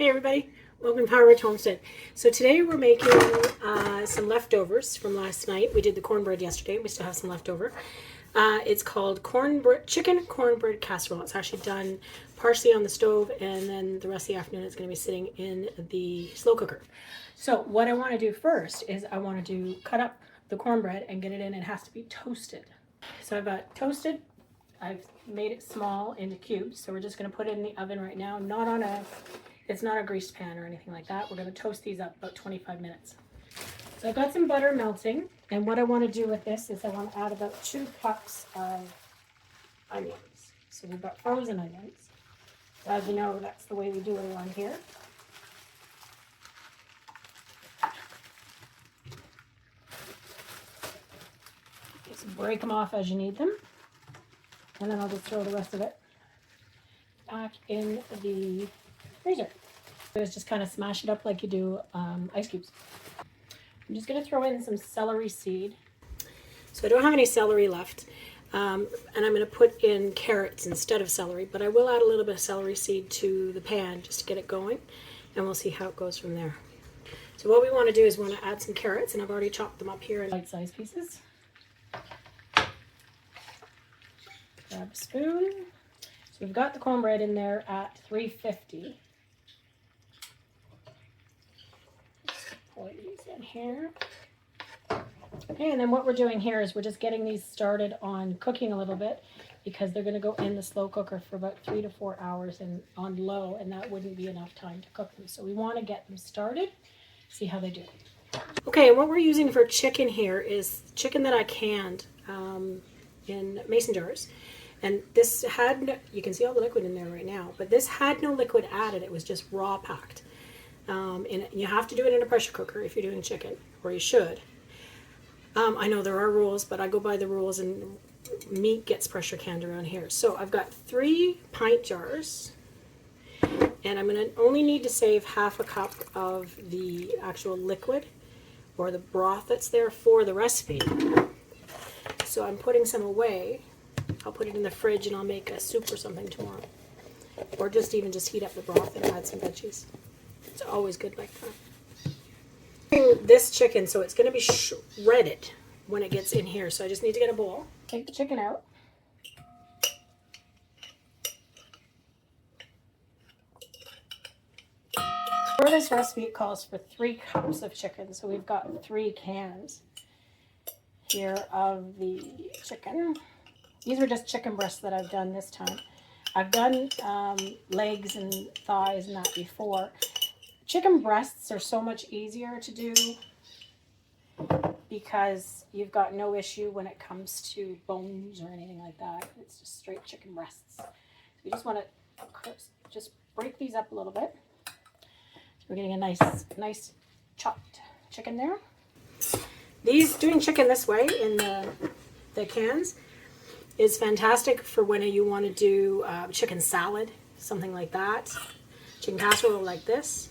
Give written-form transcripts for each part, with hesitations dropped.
Hey everybody, welcome to Power Rich Homestead. So today we're making some leftovers from last night. We did the cornbread yesterday. We still have some leftover. It's called chicken cornbread casserole. It's actually done partially on the stove, and then the rest of the afternoon it's going to be sitting in the slow cooker. So what I want to do first is I want to cut up the cornbread and get it in. It has to be toasted. So I've got toasted. I've made it small into cubes. So we're just going to put it in the oven right now. It's not a greased pan or anything like that. We're going to toast these up about 25 minutes. So I've got some butter melting, and what I want to do with this is I want to add about 2 cups of onions. So we've got frozen onions. As you know, that's the way we do it around here. Just break them off as you need them, and then I'll just throw the rest of it back in the freezer. Is just kind of smash it up like you do ice cubes. I'm just going to throw in some celery seed. So I don't have any celery left, and I'm going to put in carrots instead of celery, but I will add a little bit of celery seed to the pan just to get it going, and we'll see how it goes from there. So what we want to do is we want to add some carrots, and I've already chopped them up here in bite-sized pieces. Grab a spoon. So we've got the cornbread in there at 350. Pour these in here. Okay, and then what we're doing here is we're just getting these started on cooking a little bit, because they're going to go in the slow cooker for about 3 to 4 hours and on low, and that wouldn't be enough time to cook them. So we want to get them started, see how they do. Okay, and what we're using for chicken here is chicken that I canned in mason jars. And this had, you can see all the liquid in there right now, but this had no liquid added. It was just raw packed. And you have to do it in a pressure cooker if you're doing chicken, or you should. I know there are rules, but I go by the rules, and meat gets pressure canned around here. So I've got 3 pint jars, and I'm going to only need to save half a cup of the actual liquid or the broth that's there for the recipe. So I'm putting some away. I'll put it in the fridge and I'll make a soup or something tomorrow. Or just heat up the broth and add some veggies. It's always good like that. This chicken, so it's going to be shredded when it gets in here. So I just need to get a bowl. Take the chicken out. For this recipe, it calls for 3 cups of chicken. So we've got 3 cans here of the chicken. These were just chicken breasts that I've done this time. I've done legs and thighs and that before. Chicken breasts are so much easier to do because you've got no issue when it comes to bones or anything like that. It's just straight chicken breasts. So we just want to just break these up a little bit. So we're getting a nice chopped chicken there. Doing chicken this way in the cans is fantastic for when you want to do chicken salad, something like that. Chicken casserole like this.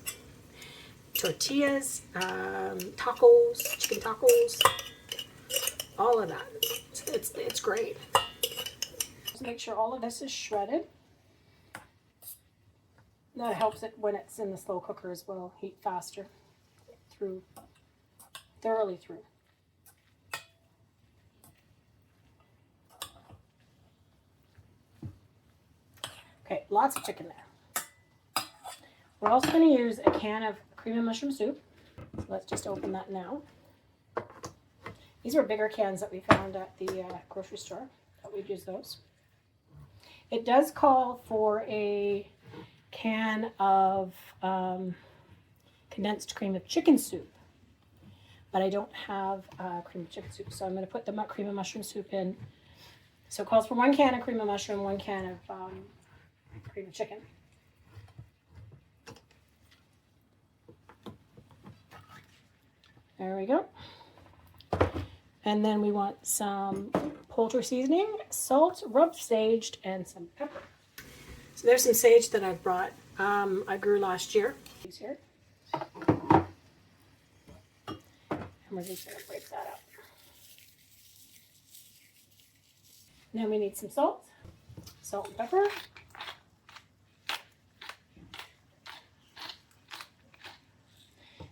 Tortillas, tacos, chicken tacos, all of that. It's great. Just make sure all of this is shredded. That helps it when it's in the slow cooker as well, heat faster thoroughly through. Okay, lots of chicken there. We're also going to use a can of cream and mushroom soup. So let's just open that now. These were bigger cans that we found at the grocery store. Thought we'd use those. It does call for a can of condensed cream of chicken soup, but I don't have cream of chicken soup, so I'm going to put the cream of mushroom soup in. So it calls for 1 can of cream of mushroom, 1 can of cream of chicken. There we go. And then we want some poultry seasoning, salt, rubbed sage, and some pepper. So there's some sage that I've brought. I grew last year. These here. And we're just going to break that up. And then we need some salt and pepper.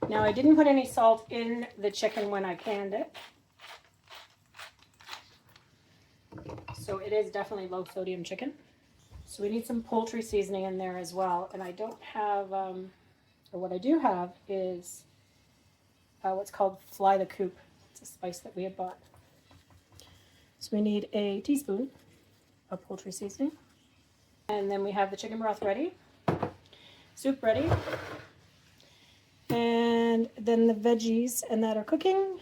Now I didn't put any salt in the chicken when I canned it. So it is definitely low sodium chicken. So we need some poultry seasoning in there as well. And I don't have, or what I do have is what's called fly the coop. It's a spice that we had bought. So we need a teaspoon of poultry seasoning. And then we have the chicken broth ready, soup ready, and then the veggies and that are cooking,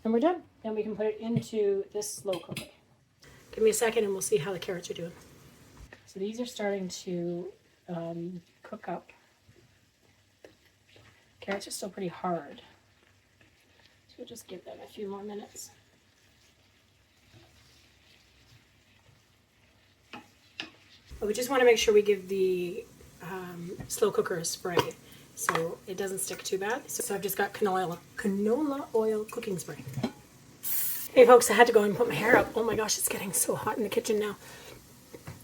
and we're done. Then we can put it into this slow cooker. Give me a second and we'll see how the carrots are doing. So these are starting to cook up. Carrots are still pretty hard, so we'll just give them a few more minutes. But we just want to make sure we give the slow cooker a spray so it doesn't stick too bad. So I've just got canola oil cooking spray. Hey folks, I had to go and put my hair up. Oh my gosh, it's getting so hot in the kitchen now.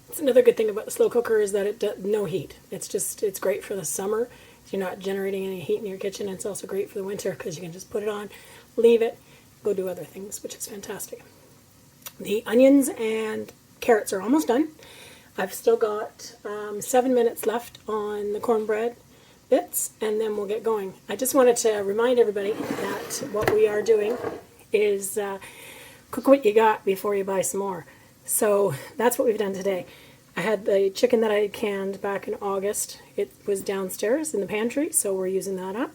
It's another good thing about the slow cooker is that it does no heat. It's great for the summer. You're not generating any heat in your kitchen. It's also great for the winter because you can just put it on, leave it, go do other things, which is fantastic. The onions and carrots are almost done. I've still got 7 minutes left on the cornbread bits, and then we'll get going. I just wanted to remind everybody that what we are doing is cook what you got before you buy some more. So that's what we've done today. I had the chicken that I had canned back in August. It was downstairs in the pantry, so we're using that up.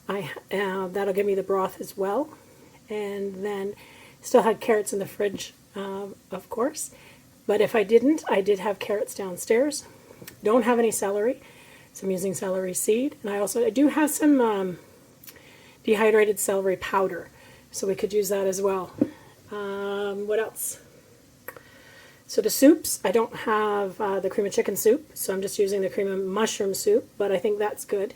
That'll give me the broth as well. And then still had carrots in the fridge, of course. But if I didn't, I did have carrots downstairs. Don't have any celery, so I'm using celery seed. And I do have some dehydrated celery powder, so we could use that as well. What else? So the soups, I don't have the cream of chicken soup, so I'm just using the cream of mushroom soup, but I think that's good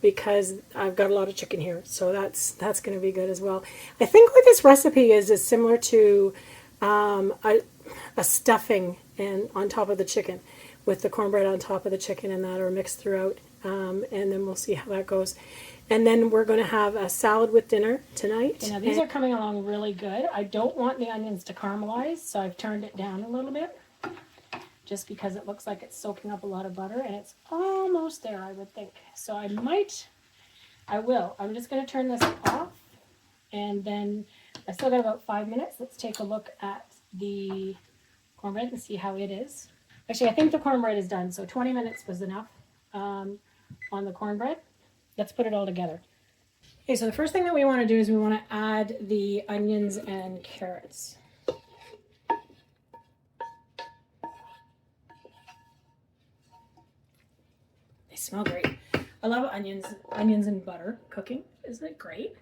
because I've got a lot of chicken here, so that's going to be good as well. I think what this recipe is similar to a stuffing and on top of the chicken, with the cornbread on top of the chicken and that are mixed throughout, and then we'll see how that goes. And then we're going to have a salad with dinner tonight. You know, these are coming along really good. I don't want the onions to caramelize, so I've turned it down a little bit, just because it looks like it's soaking up a lot of butter, and it's almost there, I would think. So I will. I'm just going to turn this off, and then I still got about 5 minutes. Let's take a look at the cornbread and see how it is. Actually, I think the cornbread is done, so 20 minutes was enough on the cornbread. Let's put it all together. Okay, so the first thing that we want to do is we want to add the onions and carrots. They smell great. I love onions and butter cooking. Isn't it great?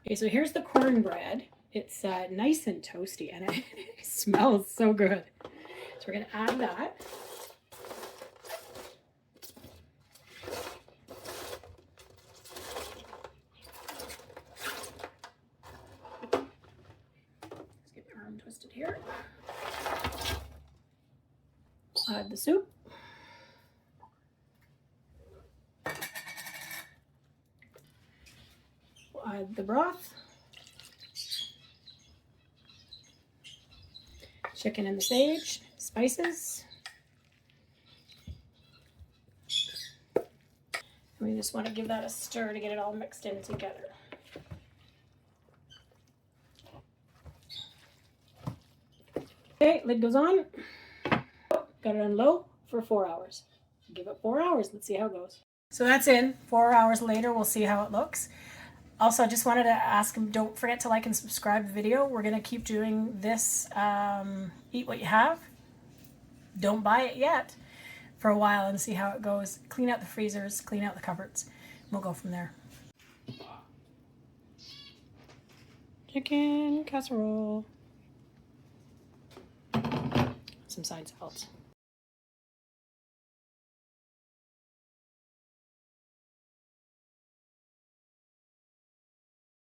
Okay, so here's the cornbread. It's nice and toasty, and it smells so good. So we're going to add that. Let's get my arm twisted here. Add the soup. We'll add the broth. Chicken and the sage, spices. And we just want to give that a stir to get it all mixed in together. Okay, lid goes on. Got it on low for 4 hours. Give it 4 hours. Let's see how it goes. So that's in. 4 hours later, we'll see how it looks. Also, I just wanted to ask, don't forget to like and subscribe the video. We're going to keep doing this Eat What You Have. Don't buy it yet for a while and see how it goes. Clean out the freezers, clean out the cupboards. We'll go from there. Chicken casserole. Some side salads.